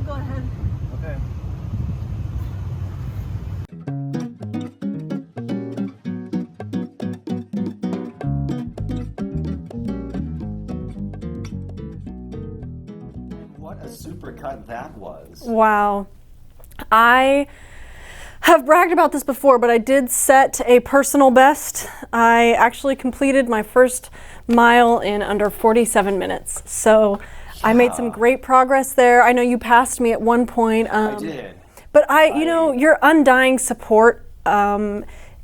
go ahead. Okay. What a supercut that was. Wow. I have bragged about this before, but I did set a personal best. I actually completed my first mile in under 47 minutes. So I made some great progress there. I know you passed me at one point. I did. But you know, your undying support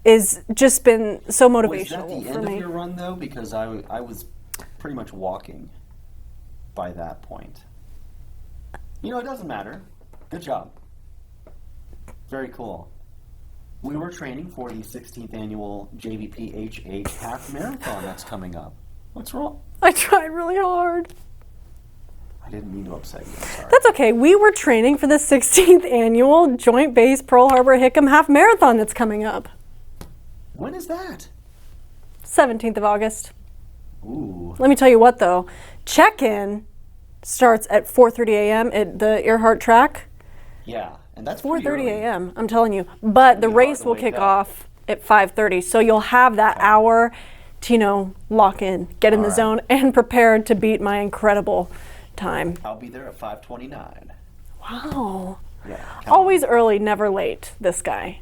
is just been so motivational Was that the for end me. of your run, though? Because I was pretty much walking by that point. You know, it doesn't matter. Good job. Very cool. We were training for the 16th annual JBPHH half marathon that's coming up. What's wrong? I tried really hard. I didn't mean to upset you. I'm sorry. That's okay. We were training for the 16th annual Joint Base Pearl Harbor Hickam half marathon that's coming up. When is that? 17th of August. Ooh. Let me tell you what though, check-in starts at 4:30 a.m. at the Earhart track. Yeah, and that's pretty 4:30 early. a.m. I'm telling you. But the Pretty hard race to will wake kick up. off at 5:30. So you'll have that hour to, you know, lock in, get in the right. zone, and prepare to beat my incredible time. I'll be there at 5:29. Wow. Yeah. Always early, never late, this guy.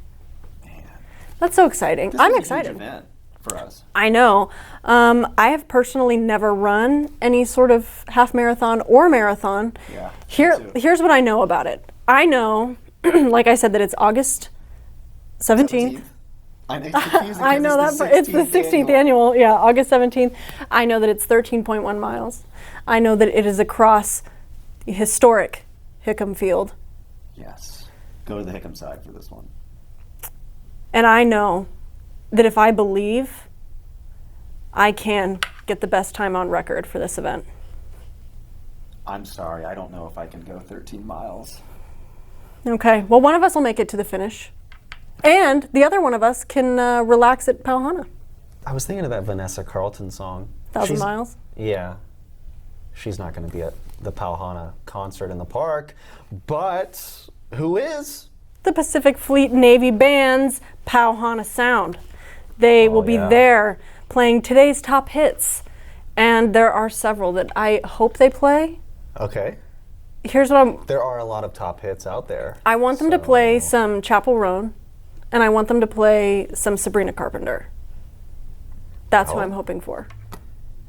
Man. That's so exciting. This I'm is a excited. huge event for us. I know. I have personally never run any sort of half marathon or marathon. Yeah, me too. Here's what I know about it. I know, like I said, that it's August 17th. I know, it's confusing I know that because it's the 16th annual. Yeah, August 17th. I know that it's 13.1 miles. I know that it is across the historic Hickam Field. Yes. Go to the Hickam side for this one. And I know that if I believe, I can get the best time on record for this event. I'm sorry, I don't know if I can go 13 miles. Okay, well, one of us will make it to the finish. And the other one of us can relax at Pau Hana. I was thinking of that Vanessa Carlton song. 1,000 miles? Yeah. She's not going to be at the Pau Hana concert in the park, but who is? The Pacific Fleet Navy Band's Pau Hana Sound. They will be yeah. there playing today's top hits. And there are several that I hope they play. Okay. Here's what There are a lot of top hits out there. I want them to play some Chapel Roan, and I want them to play some Sabrina Carpenter. That's who Oh. I'm hoping for.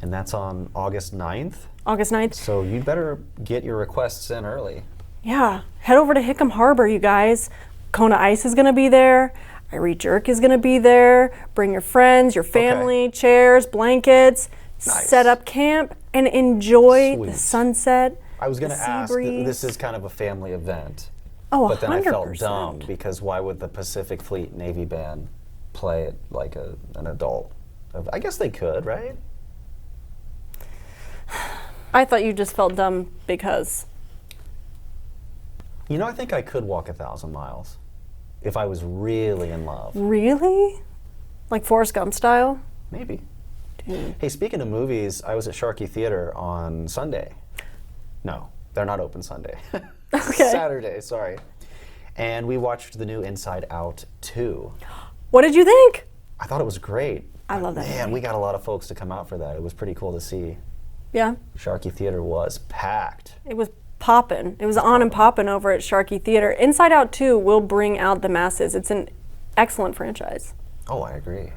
And that's on August 9th. August 9th. So you better get your requests in early. Yeah, head over to Hickam Harbor, you guys. Kona Ice is going to be there. Irie Jerk is going to be there. Bring your friends, your family, chairs, blankets. Nice. Set up camp and enjoy Sweet. the sunset. I was going to the sea ask, breeze. this is kind of a family event. Oh, But then I felt 100%. dumb because why would the Pacific Fleet Navy Band play it like an adult? I guess they could, right? I thought you just felt dumb because. You know, I think I could walk 1,000 miles if I was really in love. Really? Like Forrest Gump style? Maybe. Dude. Hey, speaking of movies, I was at Sharkey Theater on Sunday. No, they're not open Sunday. Okay. Saturday, sorry. And we watched the new Inside Out 2. What did you think? I thought it was great. I love that Man, movie. we got a lot of folks to come out for that. It was pretty cool to see. Yeah, Sharkey Theater was packed. it was poppin'. It was on and poppin' over at Sharkey Theater. Inside Out 2 will bring out the masses. It's an excellent franchise. Oh, I agree.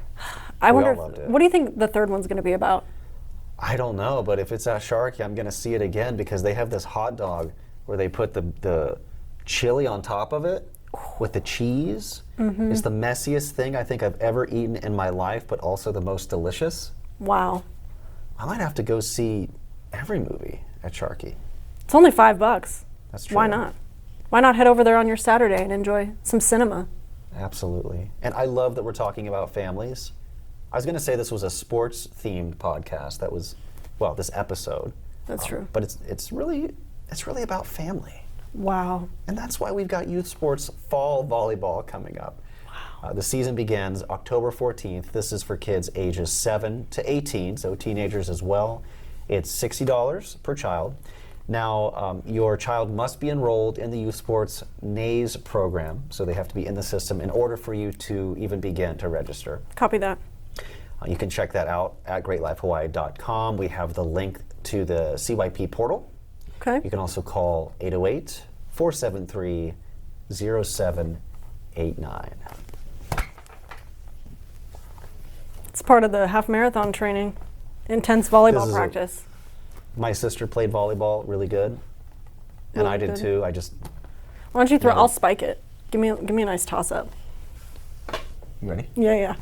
I We wonder, all loved it. what do you think the third one's going to be about? I don't know, but if it's at Sharkey, I'm going to see it again because they have this hot dog where they put the chili on top of it with the cheese. Mm-hmm. It's the messiest thing I think I've ever eaten in my life, but also the most delicious. Wow. I might have to go see every movie at Sharkey. It's only $5. That's true. Why not? Why not head over there on your Saturday and enjoy some cinema? Absolutely. And I love that we're talking about families. I was going to say this was a sports-themed podcast. That was, well, this episode. That's true. But it's really about family. Wow. And that's why we've got youth sports fall volleyball coming up. Wow. The season begins October 14th. This is for kids ages 7 to 18, so teenagers as well. It's $60 per child. Now, your child must be enrolled in the Youth Sports NAES program, so they have to be in the system in order for you to even begin to register. Copy that. You can check that out at greatlifehawaii.com. We have the link to the CYP portal. Okay. You can also call 808-473-0789. It's part of the half marathon training. Intense volleyball practice. My sister played volleyball really good, and Really I did good. too. Why don't you throw? I'll spike it. Give me a nice toss up. You ready? Yeah.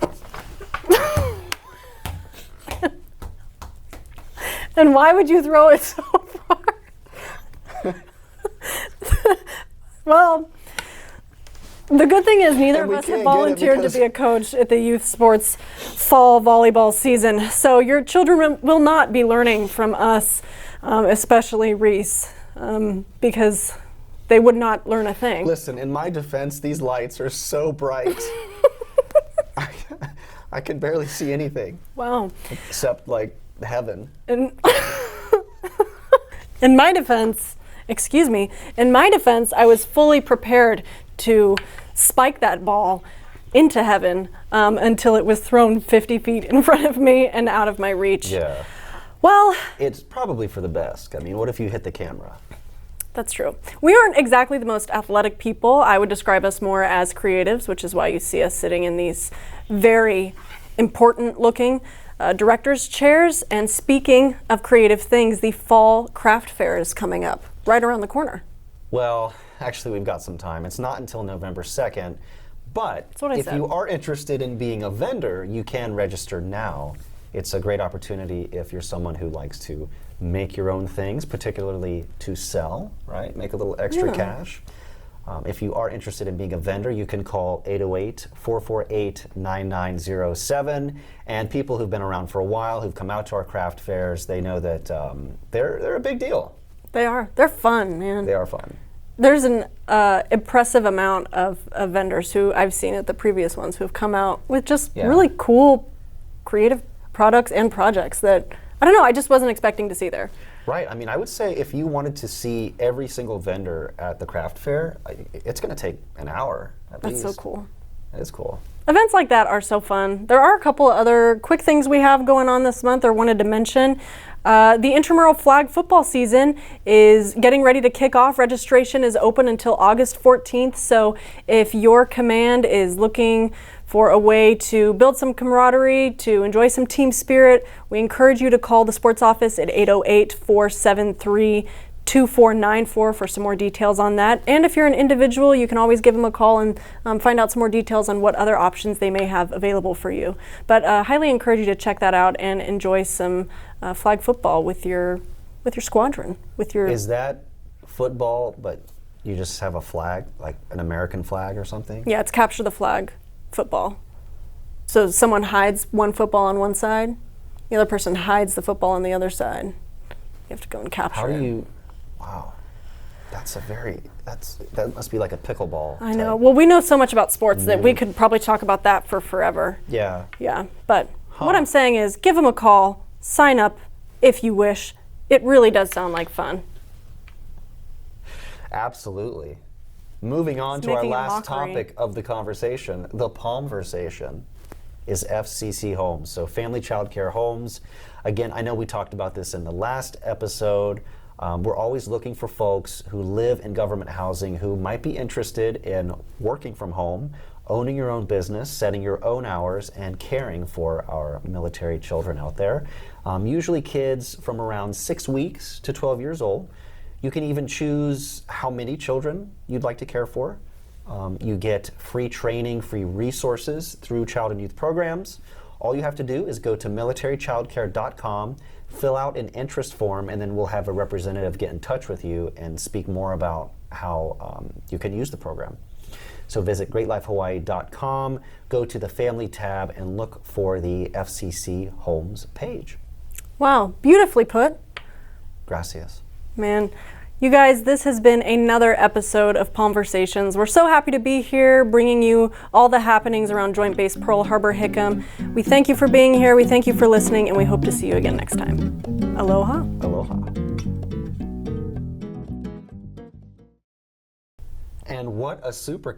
And why would you throw it so far? Well, the good thing is neither And of we us can't have get it volunteered to because- be a coach at the youth sports fall volleyball season. So your children will not be learning from us, especially Reece, because they would not learn a thing. Listen, in my defense, these lights are so bright. I can barely see anything Wow. except like heaven. In my defense, I was fully prepared to spike that ball into heaven until it was thrown 50 feet in front of me and out of my reach. Yeah. Well, It's probably for the best. I mean, what if you hit the camera? that's true. We aren't exactly the most athletic people. I would describe us more as creatives, which is why you see us sitting in these very important looking director's chairs. And speaking of creative things, the fall craft fair is coming up right around the corner. Well, actually, we've got some time. It's not until November 2nd, but what I if said. you are interested in being a vendor, you can register now. It's a great opportunity if you're someone who likes to make your own things, particularly to sell, right? Make a little extra cash. If you are interested in being a vendor, you can call 808-448-9907. And people who've been around for a while, who've come out to our craft fairs, they know that they're a big deal. They are. They're fun, man. They are fun. There's an impressive amount of vendors who I've seen at the previous ones who have come out with just really cool, creative products and projects that, I don't know, I just wasn't expecting to see there. Right. I mean, I would say if you wanted to see every single vendor at the craft fair, it's going to take an hour at least. That's so cool. It is cool. Events like that are so fun. There are a couple of other quick things we have going on this month or wanted to mention. The intramural flag football season is getting ready to kick off. Registration is open until August 14th. So if your command is looking for a way to build some camaraderie, to enjoy some team spirit, we encourage you to call the sports office at 808-473-2494 for some more details on that. And if you're an individual, you can always give them a call and find out some more details on what other options they may have available for you. But highly encourage you to check that out and enjoy some flag football with your squadron. Is that football, but you just have a flag, like an American flag or something? Yeah, it's capture the flag football. So someone hides one football on one side, the other person hides the football on the other side. You have to go and capture How do it. you, wow, that must be like a pickleball. I know. type. Well, we know so much about sports that we could probably talk about that for forever. Yeah. Yeah, but what I'm saying is give them a call, sign up if you wish. It really does sound like fun. Absolutely. Moving on to our making a last mockery. topic of the conversation, the Palmversation is FCC homes, so family child care homes. Again, I know we talked about this in the last episode. We're always looking for folks who live in government housing who might be interested in working from home, owning your own business, setting your own hours, and caring for our military children out there. Usually kids from around 6 weeks to 12 years old. You can even choose how many children you'd like to care for. You get free training, free resources through child and youth programs. All you have to do is go to militarychildcare.com, fill out an interest form, and then we'll have a representative get in touch with you and speak more about how you can use the program. So visit greatlifehawaii.com, go to the Family tab, and look for the FCC Homes page. Wow, beautifully put. Gracias. Man, you guys, this has been another episode of Palmversations. We're so happy to be here, bringing you all the happenings around Joint Base Pearl Harbor Hickam. We thank you for being here, we thank you for listening, and we hope to see you again next time. Aloha. Aloha. And what a super.